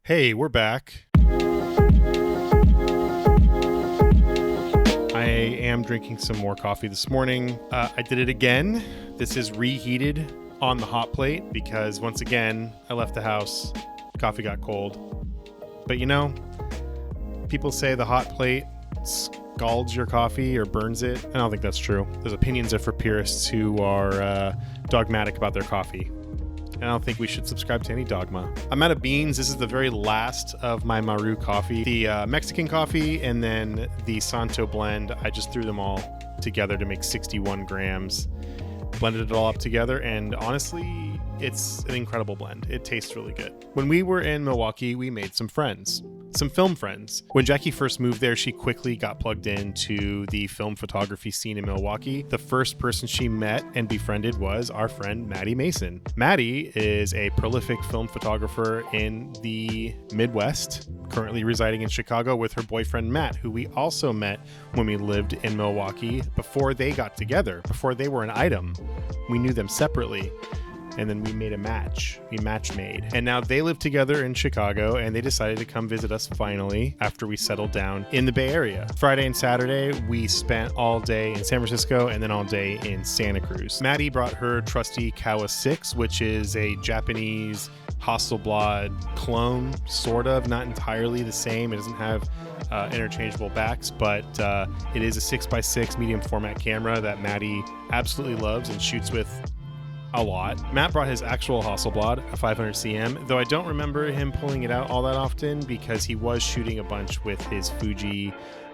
Hey, we're back. I am drinking some more coffee this morning. I did it again. This is reheated on the hot plate because once again, I left the house, coffee got cold. But you know, people say the hot plate scalds your coffee or burns it. I don't think that's true. There's opinions there for purists who are dogmatic about their coffee. I don't think we should subscribe to any dogma. I'm out of beans. This is the very last of my Maru coffee. The Mexican coffee and then the Santo blend. I just threw them all together to make 61 grams. Blended it all up together, and honestly, it's an incredible blend. It tastes really good. When we were in Milwaukee, we made some friends. Some film friends. When Jackie first moved there, she quickly got plugged into the film photography scene in Milwaukee. The first person she met and befriended was our friend Maddie Mason. Maddie is a prolific film photographer in the Midwest, currently residing in Chicago with her boyfriend Matt, who we also met when we lived in Milwaukee before they got together, before they were an item. We knew them separately. And then we made a match. We match made. And now they live together in Chicago, and they decided to come visit us finally after we settled down in the Bay Area. Friday and Saturday, we spent all day in San Francisco and then all day in Santa Cruz. Maddie brought her trusty Kawa 6, which is a Japanese Hasselblad clone, sort of, not entirely the same. It doesn't have interchangeable backs, but it is a 6x6 medium format camera that Maddie absolutely loves and shoots with a lot. Matt brought his actual Hasselblad, a 500 cm, though I don't remember him pulling it out all that often because he was shooting a bunch with his Fuji.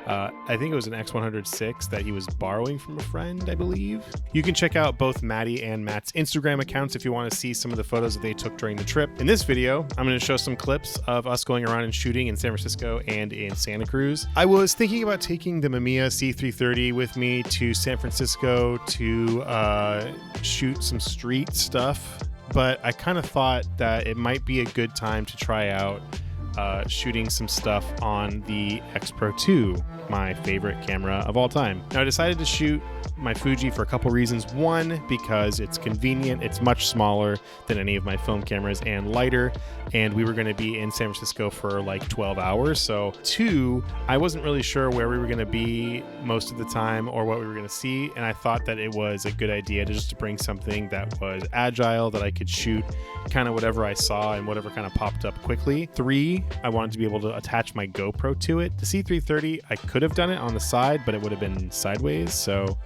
I think it was an X106 that he was borrowing from a friend, I believe. You can check out both Maddie and Matt's Instagram accounts if you want to see some of the photos that they took during the trip. In this video, I'm going to show some clips of us going around and shooting in San Francisco and in Santa Cruz. I was thinking about taking the Mamiya C330 with me to San Francisco to shoot some street stuff, but I kind of thought that it might be a good time to try out shooting some stuff on the X Pro 2, my favorite camera of all time. Now I decided to shoot my Fuji for a couple reasons. One, because it's convenient. It's much smaller than any of my film cameras and lighter, and we were going to be in San Francisco for like 12 hours. So two, I wasn't really sure where we were going to be most of the time or what we were going to see, and I thought that it was a good idea to just bring something that was agile, that I could shoot kind of whatever I saw and whatever kind of popped up quickly. Three, I wanted to be able to attach my GoPro to it. The C330, I could have done it on the side, but it would have been sideways, so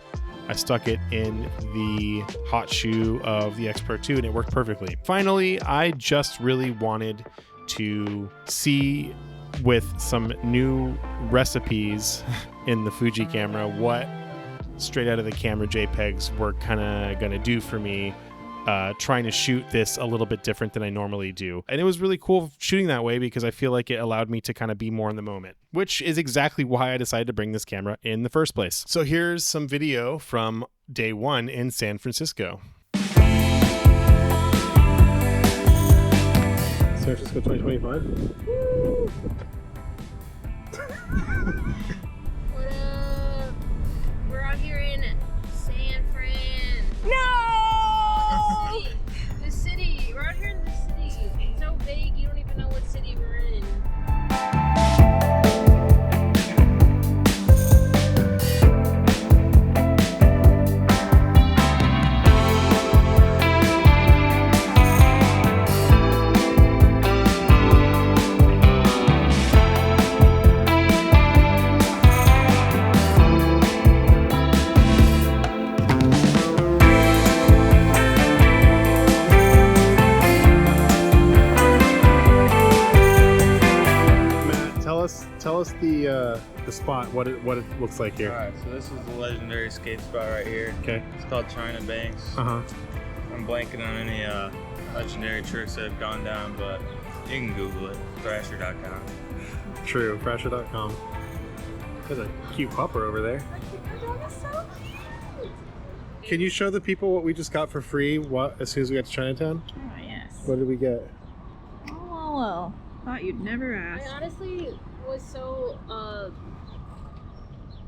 I stuck it in the hot shoe of the X Pro 2 and it worked perfectly. Finally, I just really wanted to see with some new recipes in the Fuji camera what straight out of the camera JPEGs were kind of going to do for me. Trying to shoot this a little bit different than I normally do. And it was really cool shooting that way because I feel like it allowed me to kind of be more in the moment, which is exactly why I decided to bring this camera in the first place. So here's some video from day one in San Francisco. San Francisco 2025. Woo! What up? We're out here in San Fran. No! The city. We're out here in the city. It's so big, you don't even know what city we're in. Tell us the spot, what it looks like here. Alright, so this is the legendary skate spot right here. Okay. It's called China Banks. Uh-huh. I'm blanking on any legendary tricks that have gone down, but you can Google it. Thrasher.com. True, Thrasher.com. There's a cute pupper over there. Can you show the people what we just got for free as soon as we got to Chinatown? Oh, yes. What did we get? Oh, well. Thought you'd never ask. I honestly was so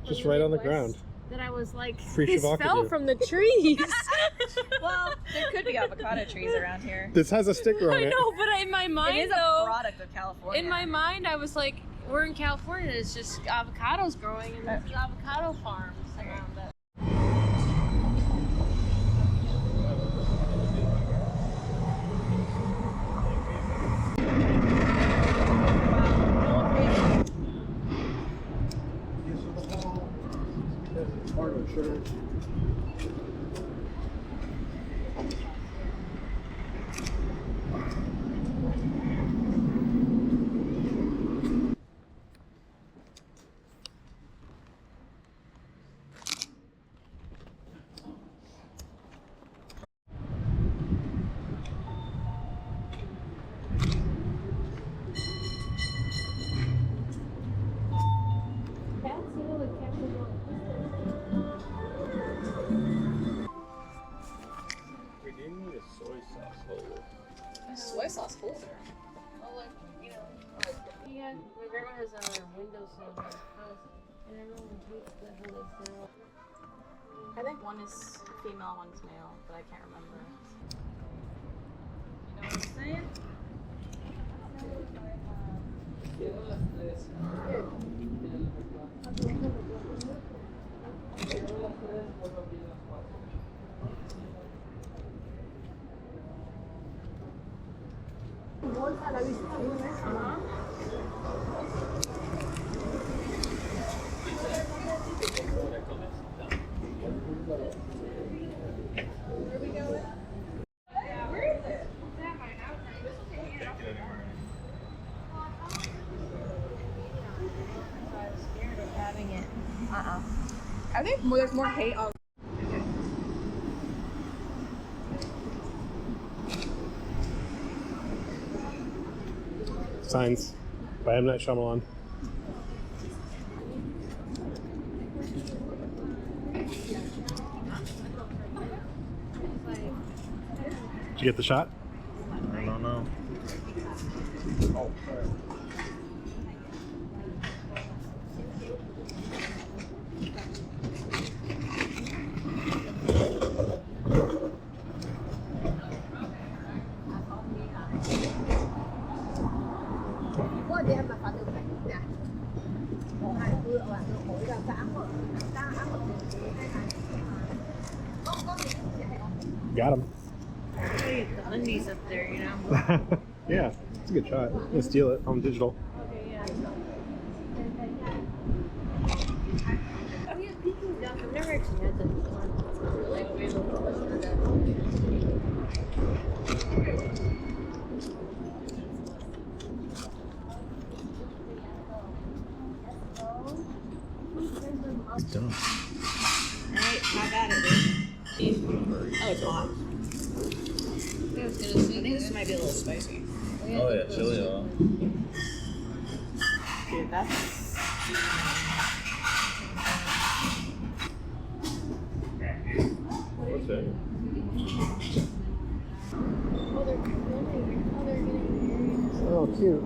just right on the ground. that I was like, Free this Shavaka fell do. from the trees. Well, there could be avocado trees around here. This has a sticker on I it. know, but in my It mind, is a though, product of California. in my mind, I was like, we're in California. It's just avocados growing, and there's avocado farms around it. We do need a soy sauce holder. A soy sauce holder. Oh, like, you know, yeah, my grandma has a windowsill in her house, and everyone hates the hell they sell. I think one is female, one's male, but I can't remember. You know what I'm saying? I think there's more hate on. Signs by M. Night Shyamalan. Did you get the shot? I don't know. Oh. Got him. Get the undies up there, you know. Yeah, it's a good shot. I'm gonna steal it on digital. Okay, yeah. Oh yeah, Peking duck. I've never actually had that before. Like, we have a question of that. It's done. Alright, how bad it is. Oh, it's hot. I was gonna I say, think this might be a little spicy. Oh yeah, chili oil. Dude, that's. What's that? oh, they're filming. Oh, they're getting married. Oh, cute.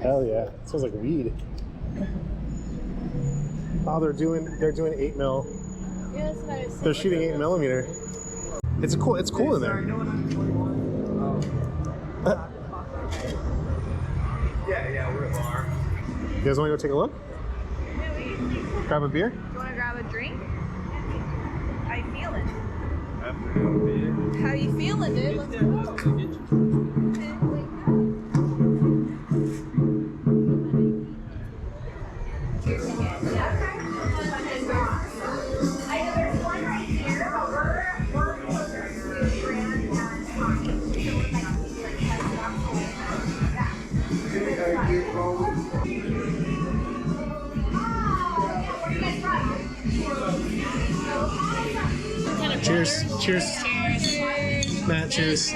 Hell yeah! It smells like weed. Oh, they're doing 8 mil. Yeah, that's what I was saying. They're shooting 8mm. It's cool in there. Yeah, we're at bar. You guys want to go take a look? Grab a beer? Do you want to grab a drink? How you feeling? Afternoon beer. How you feeling, dude? Let's go. Cheers. Cheers. Matt, cheers.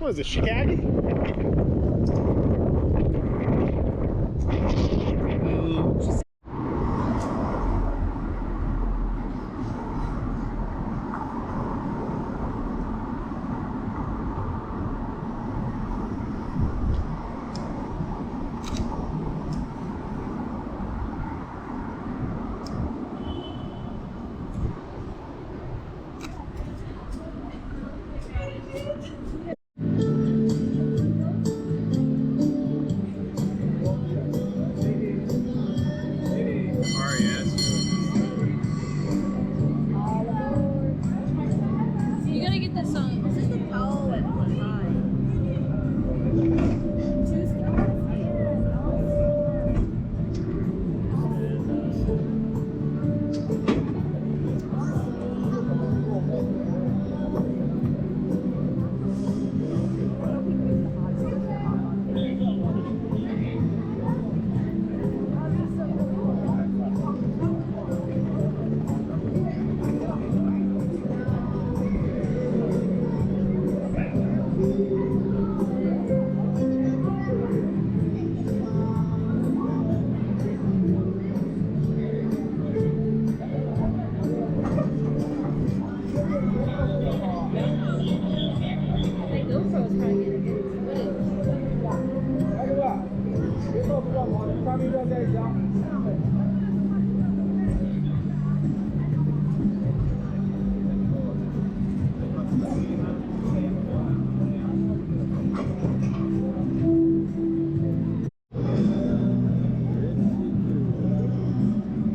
What is it, Chicago? You gotta get this song. This is the Powell and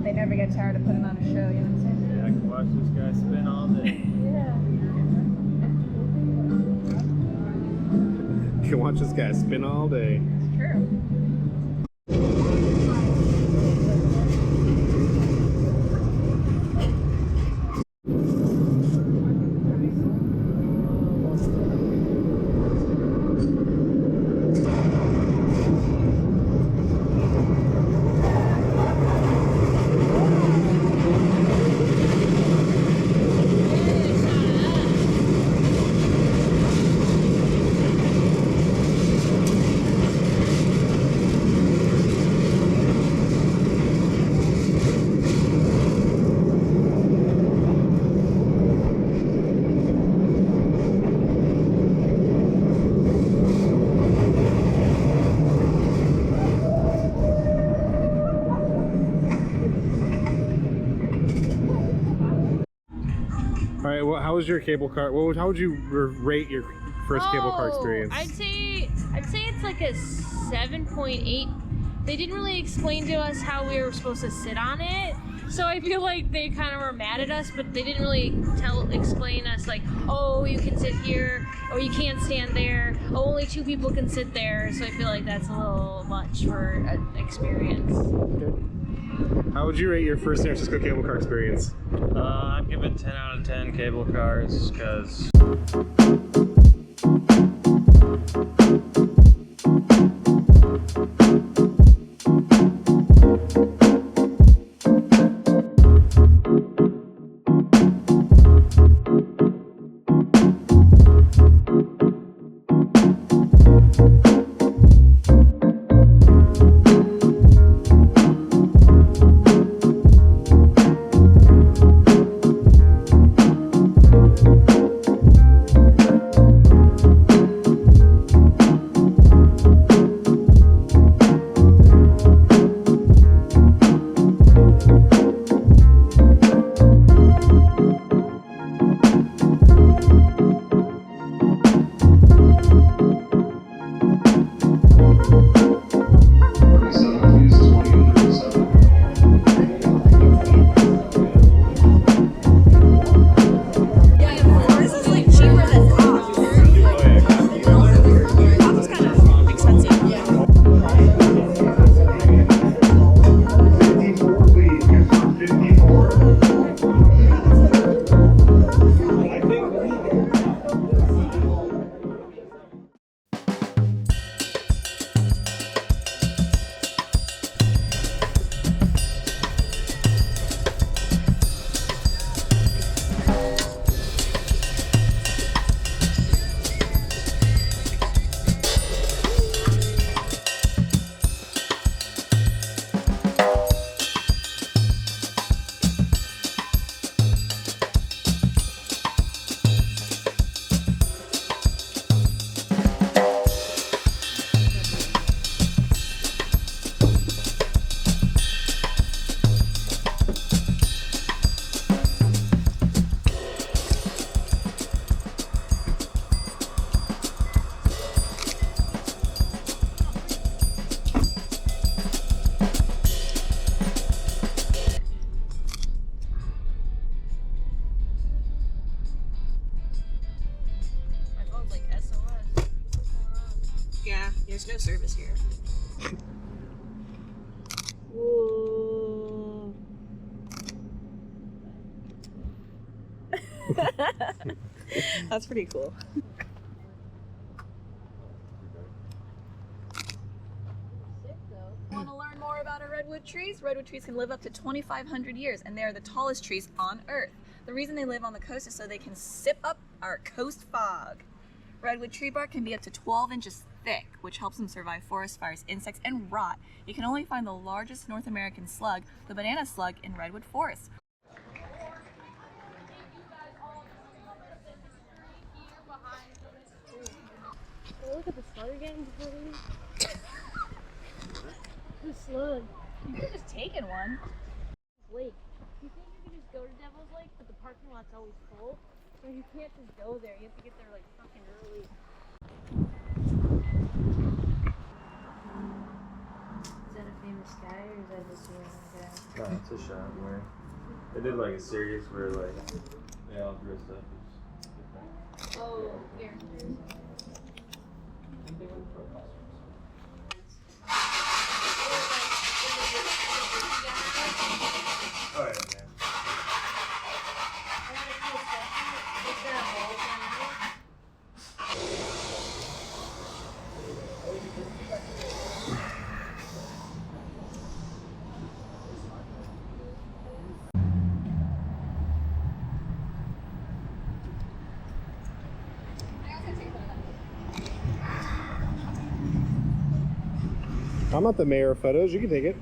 They never get tired of putting on a show, you know what I'm saying? Yeah, I can watch this guy spin all day. You can watch this guy spin all day. It's true. All right, well, how was your cable car? How would you rate your first cable car experience? I'd say it's like a 7.8. They didn't really explain to us how we were supposed to sit on it, so I feel like they kind of were mad at us, but they didn't really explain us like, oh, you can sit here, or you can't stand there, oh, only 2 people can sit there, so I feel like that's a little much for an experience. Okay. How would you rate your first San Francisco cable car experience? I'm giving 10 out of 10 cable cars because There's no service here. Whoa. That's pretty cool. Want to learn more about our redwood trees? Redwood trees can live up to 2,500 years, and they are the tallest trees on Earth. The reason they live on the coast is so they can sip up our coast fog. Redwood tree bark can be up to 12 inches thick, which helps them survive forest fires, insects, and rot. You can only find the largest North American slug, the banana slug, in redwood forests. Look at the slug again before we leave. The slug. You could have just taken one. Lake. You think you can just go to Devil's Lake, but the parking lot's always full? So you can't just go there. You have to get there like fucking early. Is that a famous guy or is that just a random guy? No, it's a shot where they did like a series where like they all dressed up as different. Oh, characters. Oh yeah, man. I'm not the mayor of photos. You can take it.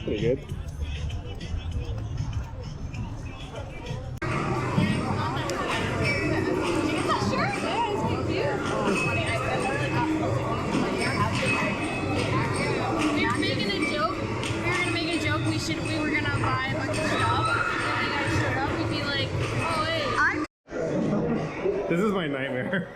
Pretty good. We were gonna buy a bunch of stuff, and you guys showed up, we'd be like, oh hey. This is my nightmare.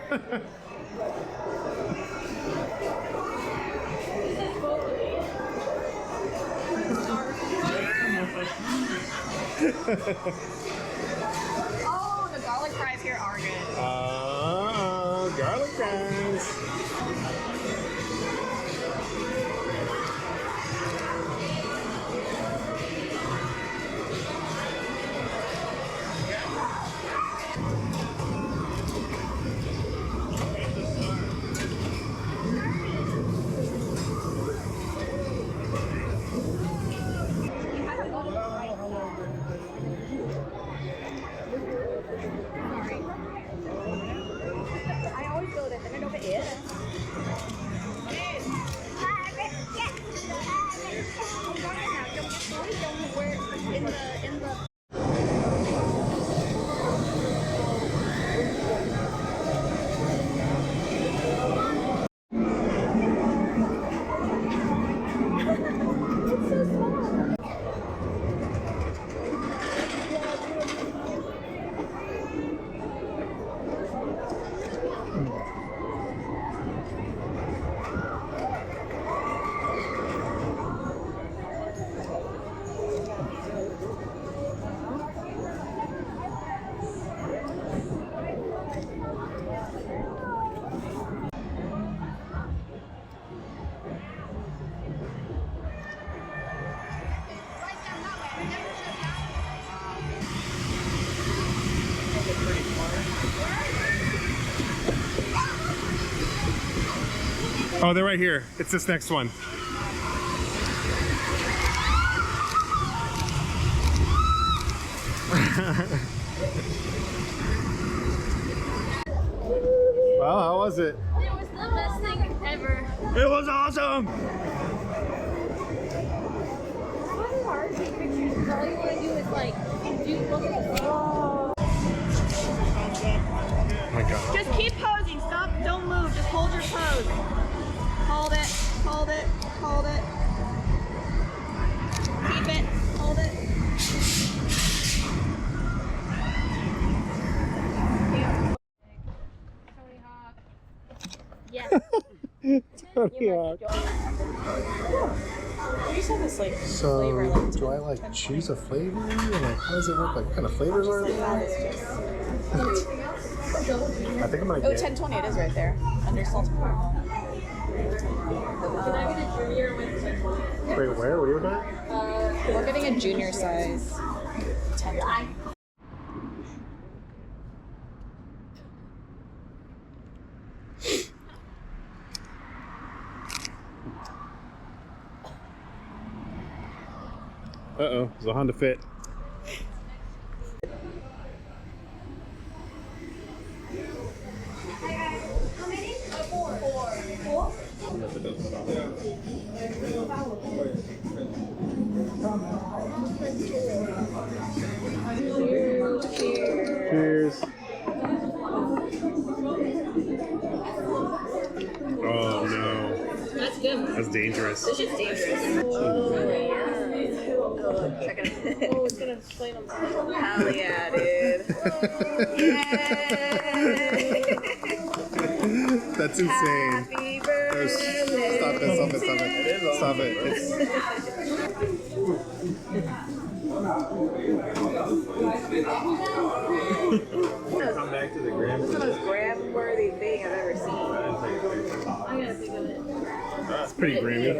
Oh, the garlic fries here are good. Garlic fries. Oh, they're right here. It's this next one. Well, how was it? It was the best thing ever. It was awesome! It's really hard to take pictures because all you want to do is like, look at the oh. Oh my god. Just keep posing. Stop. Don't move. Just hold your pose. Hold it. Hold it. Hold it. Keep it. Hold it. Tony Hawk. We used to have this like So, flavor. Like, do I like choose a flavor? Like, how does it work? Like, what kind of flavors are there? I think I'm gonna Oh, get. 1020, it is right there. Under salt and caramel. Wait, where? What are you looking at? We're getting a junior size 1020. Uh-oh, it's a Honda Fit. Cheers. Oh no. That's good. That's dangerous. This shit's dangerous. Oh, check it out. Oh, it's gonna explain them. Hell yeah, dude. That's insane. Happy birthday. Stop it. Stop it. It's... Come back to the gram. It's the most grab-worthy thing I've ever seen. I gotta think of it. It's pretty Grammy.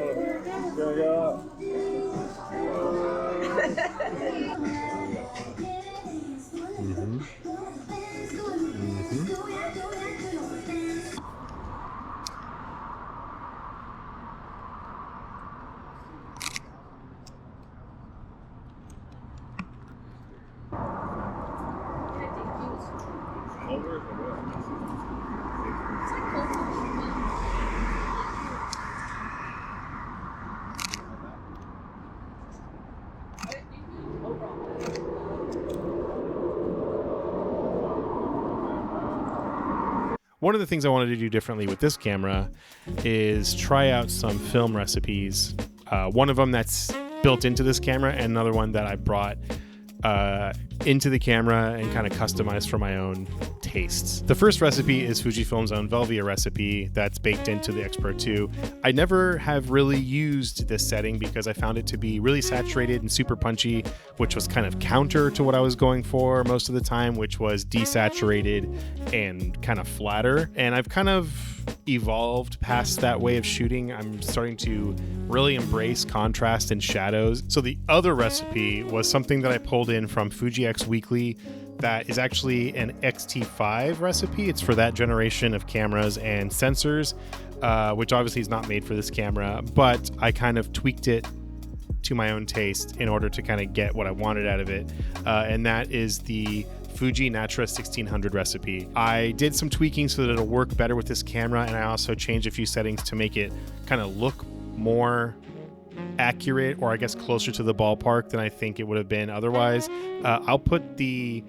One of the things I wanted to do differently with this camera is try out some film recipes. One of them that's built into this camera, and another one that I brought into the camera and kind of customized for my own tastes. The first recipe is Fujifilm's own Velvia recipe that's baked into the X Pro 2. I never have really used this setting because I found it to be really saturated and super punchy, which was kind of counter to what I was going for most of the time, which was desaturated and kind of flatter. And I've kind of evolved past that way of shooting. I'm starting to really embrace contrast and shadows. So the other recipe was something that I pulled in from Fuji X Weekly that is actually an X-T5 recipe. It's for that generation of cameras and sensors, which obviously is not made for this camera, but I kind of tweaked it to my own taste in order to kind of get what I wanted out of it. And that is the Fuji Natura 1600 recipe. I did some tweaking so that it'll work better with this camera, and I also changed a few settings to make it kind of look more accurate, or I guess closer to the ballpark than I think it would have been otherwise. I'll put the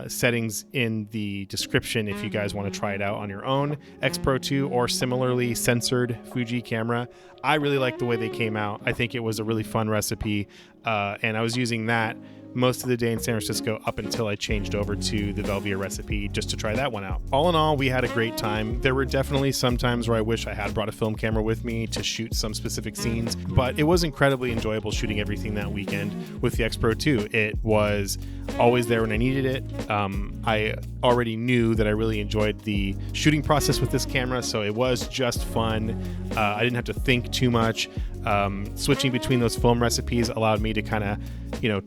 settings in the description if you guys want to try it out on your own X Pro 2 or similarly censored Fuji camera. I really like the way they came out. I think it was a really fun recipe, and I was using that most of the day in San Francisco up until I changed over to the Velvia recipe just to try that one out. All in all, we had a great time. There were definitely some times where I wish I had brought a film camera with me to shoot some specific scenes, but it was incredibly enjoyable shooting everything that weekend with the X Pro 2. It was always there when I needed it. I already knew that I really enjoyed the shooting process with this camera, so it was just fun. I didn't have to think too much. Switching between those film recipes allowed me to kind of,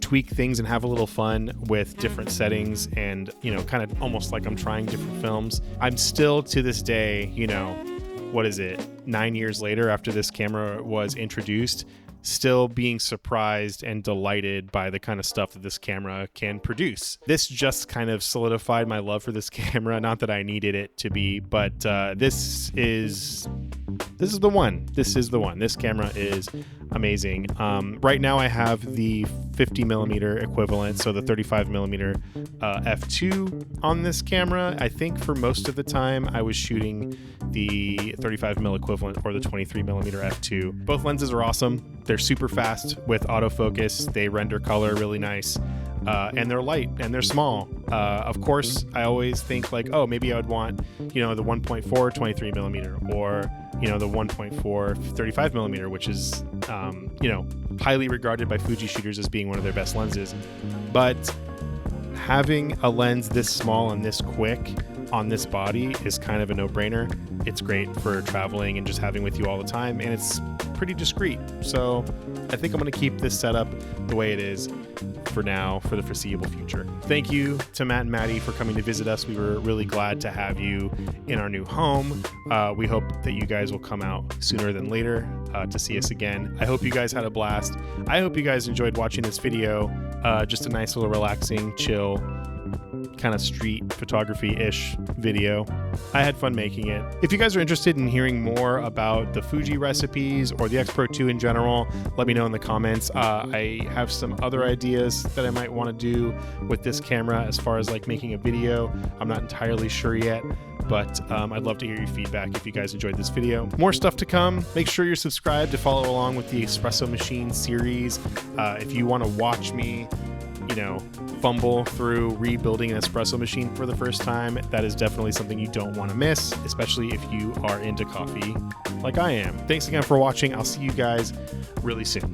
tweak things and have a little fun with different settings and, kind of almost like I'm trying different films. I'm still to this day, 9 years later after this camera was introduced, still being surprised and delighted by the kind of stuff that this camera can produce. This just kind of solidified my love for this camera. Not that I needed it to be, but this is the one. This camera is amazing. Right now I have the 50mm equivalent, so the 35mm f2 on this camera. I think for most of the time I was shooting the 35mm equivalent or the 23mm f2. Both lenses are awesome. They're super fast with autofocus. They render color really nice. And they're light and they're small. Of course, I always think like, oh, maybe I would want, the 1.4 23mm or, you know, the 1.4 35 millimeter, which is, you know, highly regarded by Fuji shooters as being one of their best lenses. But having a lens this small and this quick on this body is kind of a no-brainer. It's great for traveling and just having with you all the time, and it's pretty discreet. So I think I'm going to keep this setup the way it is for now, for the foreseeable future. Thank you to Matt and Maddie for coming to visit us. We were really glad to have you in our new home. We hope that you guys will come out sooner than later to see us again. I hope you guys had a blast. I hope you guys enjoyed watching this video. Just a nice little relaxing, chill, kind of street photography-ish video. I had fun making it. If you guys are interested in hearing more about the Fuji recipes or the X Pro 2 in general, let me know in the comments. I have some other ideas that I might want to do with this camera as far as like making a video. I'm not entirely sure yet, but I'd love to hear your feedback if you guys enjoyed this video. More stuff to come. Make sure you're subscribed to follow along with the Espresso Machine series. If you want to watch me, you know, fumble through rebuilding an espresso machine for the first time, that is definitely something you don't want to miss, especially if you are into coffee like I am. Thanks again for watching. I'll see you guys really soon.